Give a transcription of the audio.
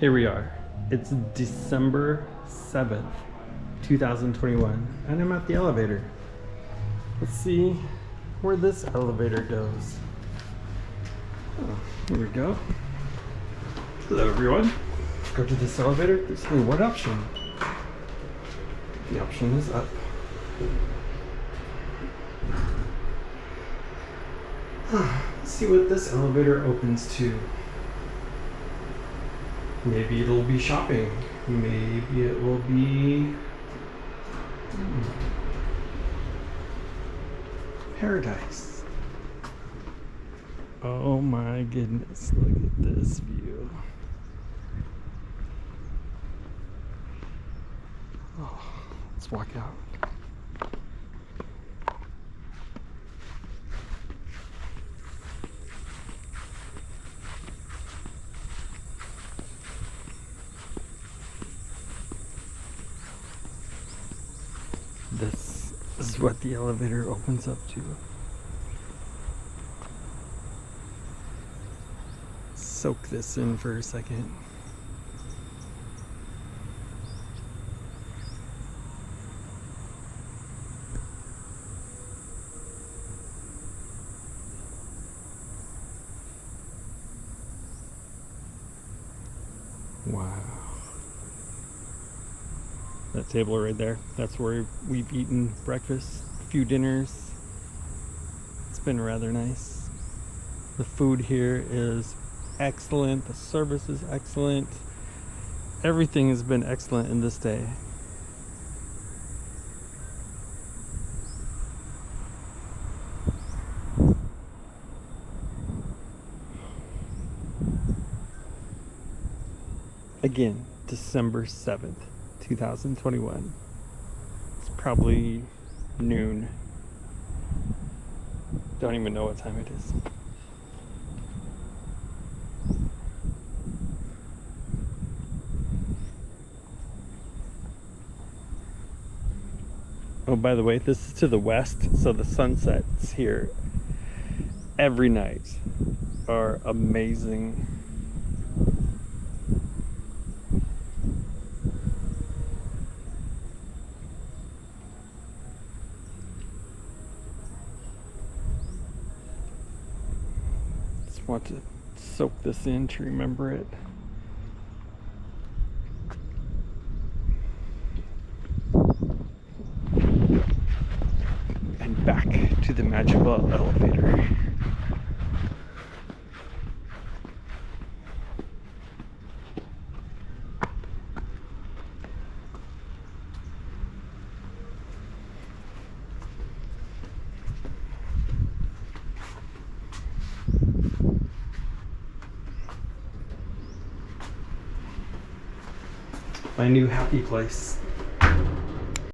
Here we are. It's December 7th, 2021, and I'm at the elevator. Let's see where this elevator goes. Oh, here we go. Hello, everyone. Let's go to this elevator. Let's see what option. The option is up. Let's see what this elevator opens to. Maybe it'll be shopping. Maybe it will be paradise. Oh my goodness, look at this view. Oh, let's walk out. This is what the elevator opens up to. Soak this in for a second. Wow. That table right there, that's where we've eaten breakfast, a few dinners. It's been rather nice. The food here is excellent, the service is excellent. Everything has been excellent in this day. Again, December 7th. 2021. It's probably noon. Don't even know what time it is. Oh, by the way, this is to the west, so the sunsets here every night are amazing. Want to soak this in to remember it. And back to the magical elevator. My new happy place.